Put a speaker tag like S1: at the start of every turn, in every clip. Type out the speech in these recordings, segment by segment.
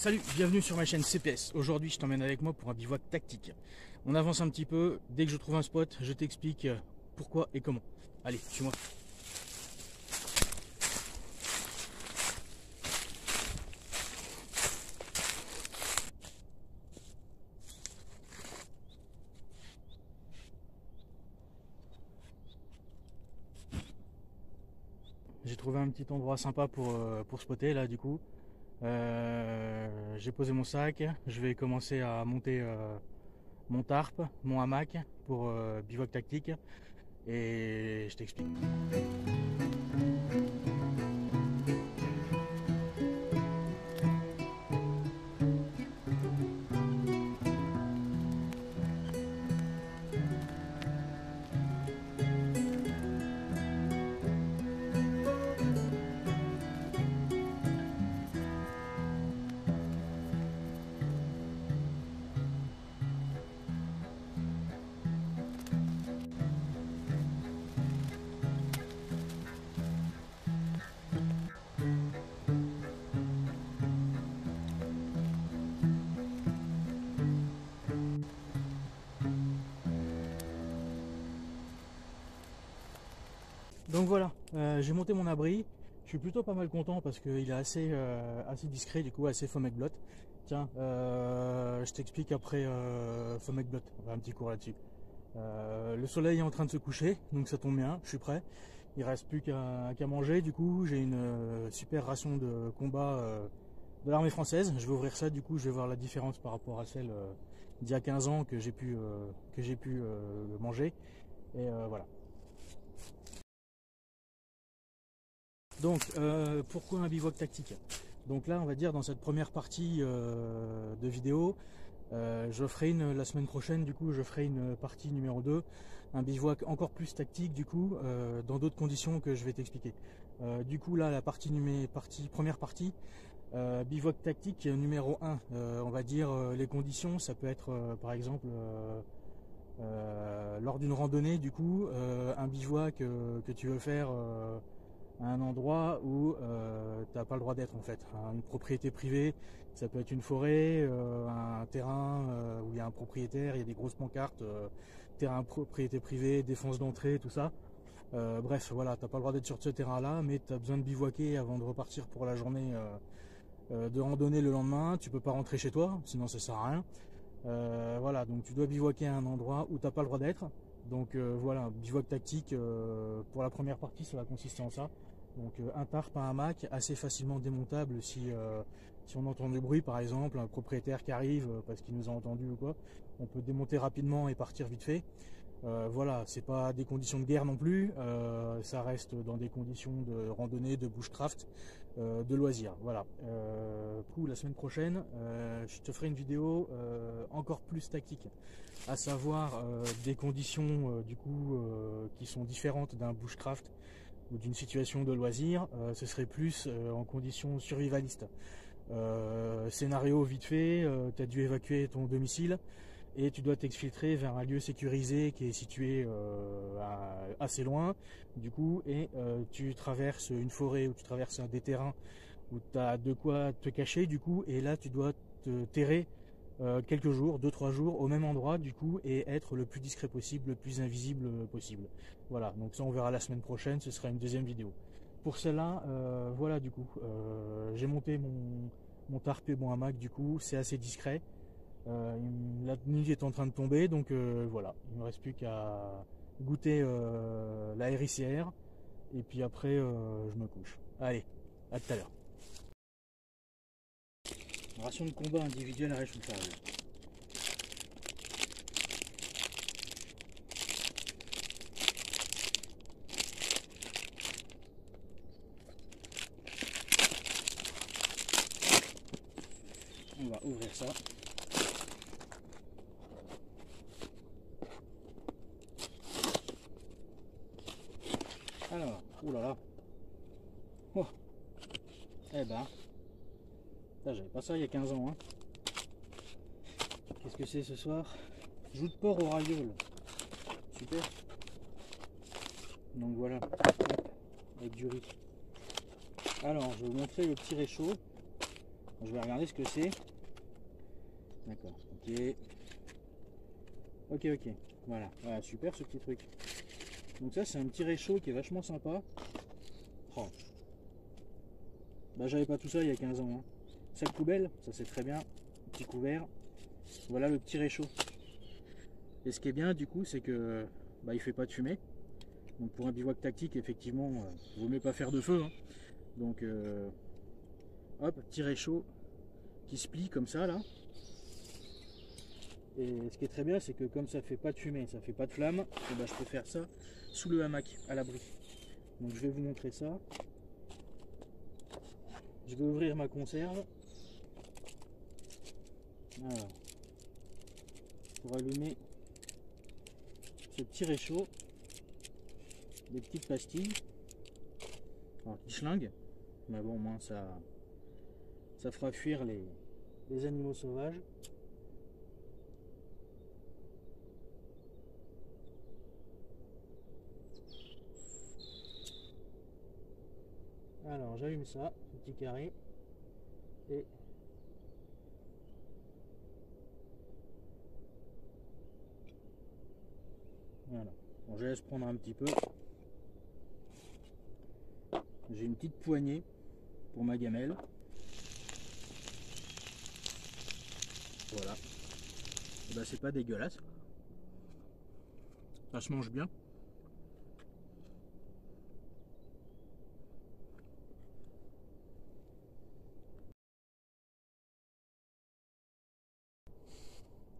S1: Salut, bienvenue sur ma chaîne CPS. Aujourd'hui, je t'emmène avec moi pour un bivouac tactique. On avance un petit peu. Dès que je trouve un spot, je t'explique pourquoi et comment. Allez, suis-moi. J'ai trouvé un petit endroit sympa pour spotter là du coup. J'ai posé mon sac. Je vais commencer à monter mon tarp, mon hamac pour bivouac tactique. Et je t'explique. Donc voilà, j'ai monté mon abri. Je suis plutôt pas mal content parce qu'il est assez discret, du coup assez Fomec Blot. Tiens, je t'explique après Fomec Blot, on va un petit cours là-dessus. Le soleil est en train de se coucher, donc ça tombe bien, je suis prêt. Il reste plus qu'à manger, du coup j'ai une super ration de combat de l'armée française. Je vais ouvrir ça, du coup je vais voir la différence par rapport à celle d'il y a 15 ans que j'ai pu manger. Et voilà. Donc, pourquoi un bivouac tactique? Donc là, on va dire dans cette première partie de vidéo, je ferai la semaine prochaine, du coup, je ferai une partie numéro 2, un bivouac encore plus tactique, du coup, dans d'autres conditions que je vais t'expliquer. Du coup, là, la première partie, bivouac tactique numéro 1, on va dire les conditions, ça peut être par exemple lors d'une randonnée, du coup, un bivouac que tu veux faire à un endroit où tu n'as pas le droit d'être en fait. Une propriété privée, ça peut être une forêt, un terrain où il y a un propriétaire, il y a des grosses pancartes, terrain propriété privée, défense d'entrée, tout ça. Bref, voilà, tu n'as pas le droit d'être sur ce terrain-là, mais tu as besoin de bivouaquer avant de repartir pour la journée de randonnée le lendemain. Tu peux pas rentrer chez toi, sinon ça sert à rien. Voilà, donc tu dois bivouaquer à un endroit où tu n'as pas le droit d'être. Donc voilà, bivouac tactique pour la première partie, ça va consister en ça. Donc un tarp, un hamac, assez facilement démontable si on entend du bruit par exemple, un propriétaire qui arrive parce qu'il nous a entendu ou quoi, on peut démonter rapidement et partir vite fait. Voilà, c'est pas des conditions de guerre non plus, ça reste dans des conditions de randonnée, de bushcraft, de loisirs. Voilà. Du coup, la semaine prochaine, je te ferai une vidéo encore plus tactique, à savoir des conditions du coup qui sont différentes d'un bushcraft ou d'une situation de loisir. Ce serait plus en conditions survivalistes. Scénario vite fait, tu as dû évacuer ton domicile et tu dois t'exfiltrer vers un lieu sécurisé qui est situé assez loin du coup, et tu traverses une forêt ou tu traverses des terrains où tu as de quoi te cacher du coup, et là tu dois te terrer quelques jours, 2-3 jours au même endroit du coup, et être le plus discret possible, le plus invisible possible. Voilà, donc ça on verra la semaine prochaine, ce sera une deuxième vidéo. Pour celle-là, voilà, du coup, j'ai monté mon tarp et mon hamac, du coup, c'est assez discret. La nuit est en train de tomber, donc voilà, il ne me reste plus qu'à goûter la RICR, et puis après je me couche. Allez, à tout à l'heure. Ration de combat individuelle à réchauffer. On va ouvrir ça. Alors, oulala. Oh. Eh ben, j'avais pas ça il y a 15 ans. Hein. Qu'est-ce que c'est ce soir? Joue de porc au raviol. Super. Donc voilà, avec du riz. Alors, je vais vous montrer le petit réchaud. Je vais regarder ce que c'est. D'accord, ok. Ok. Voilà, super ce petit truc. Donc ça c'est un petit réchaud qui est vachement sympa. Oh. Bah j'avais pas tout ça il y a 15 ans. Hein. Sac poubelle, ça c'est très bien. Petit couvert. Voilà le petit réchaud. Et ce qui est bien du coup c'est que bah, il fait pas de fumée. Donc pour un bivouac tactique effectivement vaut mieux pas faire de feu. Hein. Donc hop, petit réchaud qui se plie comme ça là. Et ce qui est très bien c'est que comme ça fait pas de fumée, ça fait pas de flamme, et bah, je peux faire ça sous le hamac à l'abri. Donc je vais vous montrer ça. Je vais ouvrir ma conserve. Alors, pour allumer ce petit réchaud, des petites pastilles, alors qui schlinguent, mais bon, au moins ça fera fuir les animaux sauvages. Alors j'allume ça, ce petit carré, et voilà. Bon, je laisse prendre un petit peu. J'ai une petite poignée pour ma gamelle. Voilà. Et bah c'est pas dégueulasse. Ça se mange bien.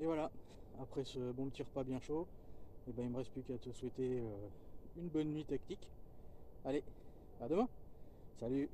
S1: Et voilà, après ce bon petit repas bien chaud, et ben il me reste plus qu'à te souhaiter une bonne nuit tactique. Allez, à demain. Salut.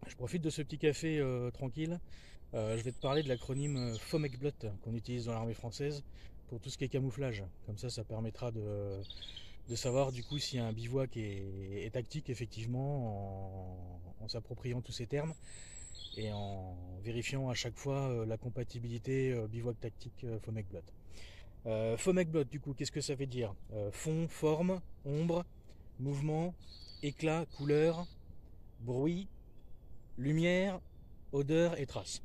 S1: Je profite de ce petit café tranquille. Je vais te parler de l'acronyme FOMECBLOT qu'on utilise dans l'armée française pour tout ce qui est camouflage. Comme ça permettra de savoir du coup si un bivouac est tactique effectivement en s'appropriant tous ces termes et en vérifiant à chaque fois la compatibilité bivouac tactique FOMECBLOT. FOMECBLOT du coup qu'est-ce que ça veut dire? Fond, forme, ombre, mouvement, éclat, couleur, bruit, lumière, odeur et traces.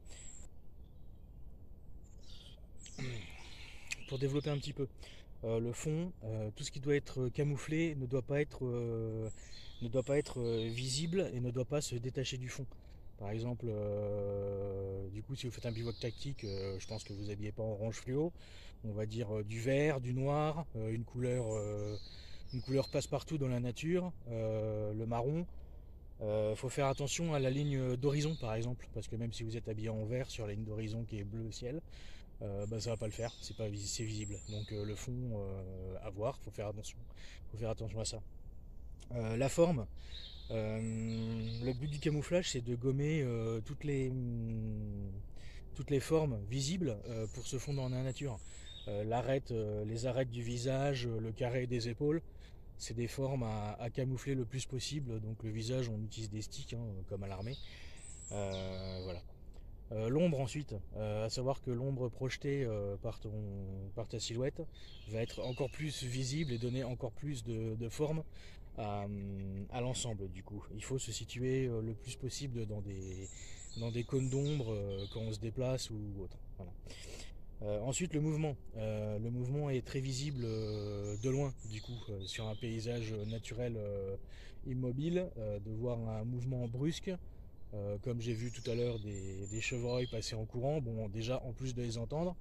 S1: Pour développer un petit peu le fond, tout ce qui doit être camouflé ne doit pas être visible et ne doit pas se détacher du fond. Par exemple, du coup, si vous faites un bivouac tactique, je pense que vous habillez pas en orange fluo. On va dire du vert, du noir, une couleur passe-partout dans la nature, le marron. Faut faire attention à la ligne d'horizon par exemple, parce que même si vous êtes habillé en vert sur la ligne d'horizon qui est bleu ciel, bah, ça va pas le faire, c'est visible. Donc le fond à voir, faut faire attention à ça. La forme, le but du camouflage c'est de gommer toutes les formes visibles pour se fondre dans la nature. Les arêtes du visage, le carré des épaules, c'est des formes à camoufler le plus possible. Donc le visage, on utilise des sticks hein, comme à l'armée. Voilà. L'ombre ensuite, à savoir que l'ombre projetée par ta silhouette va être encore plus visible et donner encore plus de forme à l'ensemble du coup. Il faut se situer le plus possible dans des cônes d'ombre quand on se déplace ou autre. Voilà. Ensuite le mouvement. Le mouvement est très visible de loin du coup sur un paysage naturel immobile, de voir un mouvement brusque. Comme j'ai vu tout à l'heure des chevreuils passer en courant, bon déjà en plus de les entendre,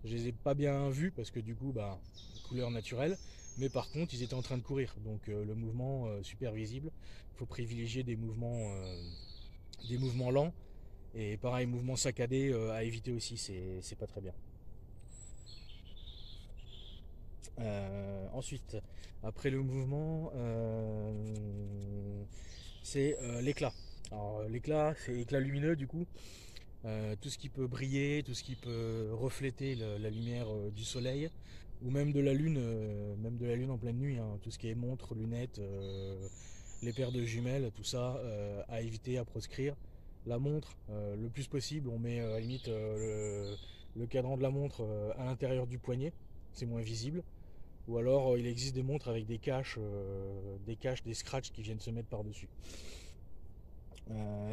S1: je les ai pas bien vus parce que du coup bah couleur naturelle, mais par contre ils étaient en train de courir, donc le mouvement super visible. Il faut privilégier des mouvements lents et pareil mouvements saccadés à éviter aussi, c'est pas très bien. Ensuite, après le mouvement, c'est l'éclat. Alors l'éclat, c'est éclat lumineux du coup. Tout ce qui peut briller, tout ce qui peut refléter la lumière du soleil, ou même de la lune en pleine nuit, hein, tout ce qui est montre, lunettes, les paires de jumelles, tout ça à éviter, à proscrire. La montre, le plus possible, on met à la limite le cadran de la montre à l'intérieur du poignet, c'est moins visible. Ou alors il existe des montres avec des caches, des scratchs qui viennent se mettre par-dessus.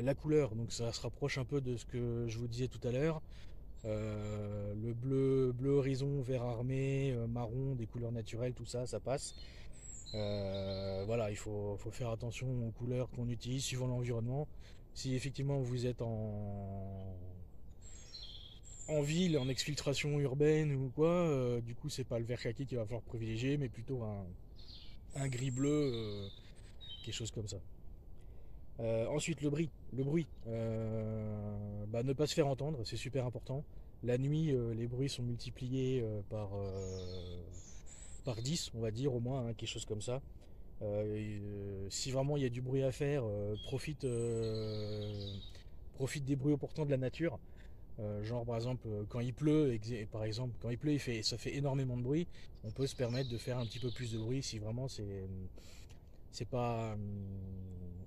S1: La couleur, donc ça se rapproche un peu de ce que je vous disais tout à l'heure. Le bleu horizon, vert armé, marron, des couleurs naturelles, tout ça, ça passe. Voilà, faut faire attention aux couleurs qu'on utilise suivant l'environnement. Si effectivement vous êtes en ville, en exfiltration urbaine ou quoi, du coup c'est pas le vert kaki qu'il va falloir privilégier, mais plutôt un gris bleu, quelque chose comme ça. Ensuite le bruit. Bah, ne pas se faire entendre, c'est super important. La nuit, les bruits sont multipliés par 10, on va dire au moins, hein, quelque chose comme ça. Si vraiment il y a du bruit à faire, profite des bruits importants de la nature. Genre par exemple quand il pleut, ça fait énormément de bruit. On peut se permettre de faire un petit peu plus de bruit si vraiment c'est pas,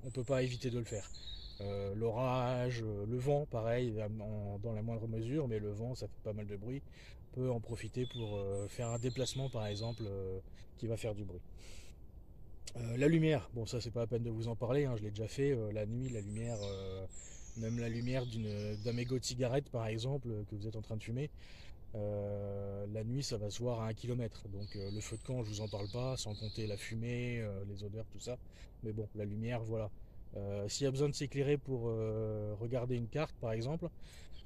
S1: on peut pas éviter de le faire. L'orage, le vent, pareil, dans la moindre mesure, mais le vent, ça fait pas mal de bruit. On peut en profiter pour faire un déplacement, par exemple, qui va faire du bruit. La lumière, bon, ça, c'est pas la peine de vous en parler, hein, je l'ai déjà fait. La nuit, la lumière, même la lumière d'un mégot de cigarette, par exemple, que vous êtes en train de fumer, la nuit, ça va se voir à 1 kilomètre. Donc, le feu de camp, je vous en parle pas, sans compter la fumée, les odeurs, tout ça. Mais bon, la lumière, voilà. S'il y a besoin de s'éclairer pour regarder une carte, par exemple,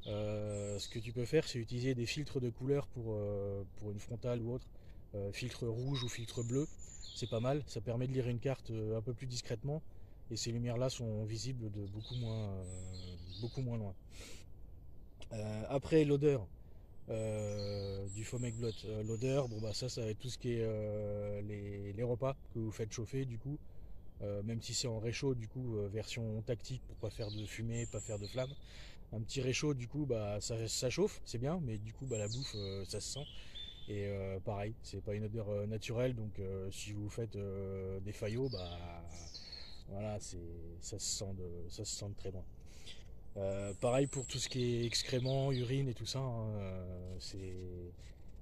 S1: ce que tu peux faire, c'est utiliser des filtres de couleur pour une frontale ou autre, filtre rouge ou filtre bleu. C'est pas mal, ça permet de lire une carte un peu plus discrètement, et ces lumières-là sont visibles de beaucoup moins loin. Après, l'odeur du Fomec Blot. L'odeur, bon bah ça va être tout ce qui est les repas que vous faites chauffer du coup. Même si c'est en réchaud du coup, version tactique pour pas faire de fumée, pas faire de flamme. Un petit réchaud du coup bah ça chauffe, c'est bien, mais du coup bah la bouffe ça se sent. Et pareil, c'est pas une odeur naturelle, donc si vous faites des faillots, bah voilà, ça se sent de très loin. Pareil pour tout ce qui est excréments, urine et tout ça, hein,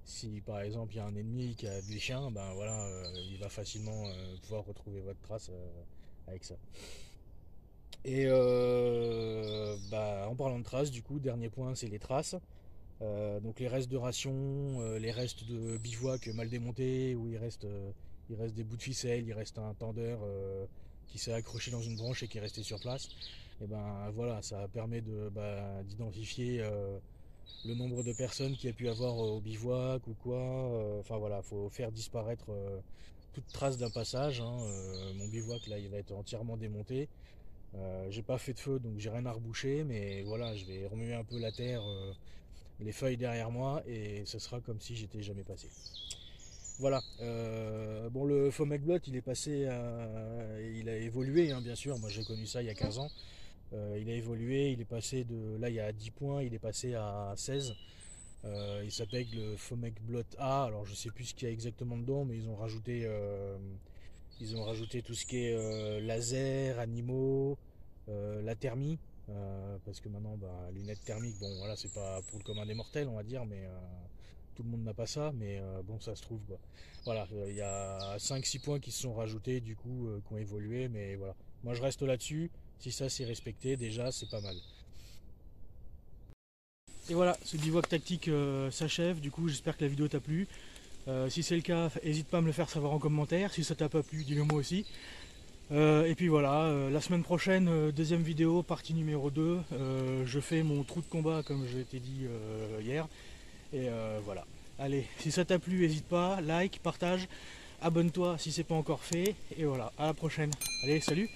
S1: si par exemple il y a un ennemi qui a des chiens, ben voilà, il va facilement pouvoir retrouver votre trace avec ça. Et bah, en parlant de traces, du coup, dernier point, c'est les traces. Donc les restes de rations, les restes de bivouac mal démontés, où il reste des bouts de ficelle, il reste un tendeur qui s'est accroché dans une branche et qui est resté sur place. Et ben voilà, ça permet d'identifier le nombre de personnes qu'il y a pu avoir au bivouac ou quoi. Enfin voilà, faut faire disparaître toute trace d'un passage, hein. Mon bivouac là, il va être entièrement démonté. J'ai pas fait de feu, donc j'ai rien à reboucher, mais voilà, je vais remuer un peu la terre, les feuilles derrière moi, et ce sera comme si j'étais jamais passé. Voilà. Bon, le Fomec Blot, il a évolué, hein, bien sûr. Moi, j'ai connu ça il y a 15 ans. Il a évolué, il est passé de là, il y a 10 points, il est passé à 16. Il s'appelle le Fomec Blot A. Alors, je sais plus ce qu'il y a exactement dedans, mais ils ont rajouté tout ce qui est laser, animaux, la thermie. Parce que maintenant, bah, lunettes thermiques, bon, voilà, c'est pas pour le commun des mortels, on va dire, mais tout le monde n'a pas ça, mais bon, ça se trouve, quoi. Voilà, il y a 5-6 points qui se sont rajoutés, du coup, qui ont évolué, mais voilà. Moi, je reste là-dessus. Si ça c'est respecté, déjà, c'est pas mal. Et voilà, ce bivouac tactique s'achève. Du coup, j'espère que la vidéo t'a plu. Si c'est le cas, n'hésite pas à me le faire savoir en commentaire. Si ça t'a pas plu, dis-le moi aussi. Et puis voilà, la semaine prochaine, deuxième vidéo, partie numéro 2. Je fais mon trou de combat comme je t'ai dit hier. Et voilà. Allez, si ça t'a plu, n'hésite pas, like, partage, abonne-toi si c'est pas encore fait. Et voilà, à la prochaine. Allez, salut!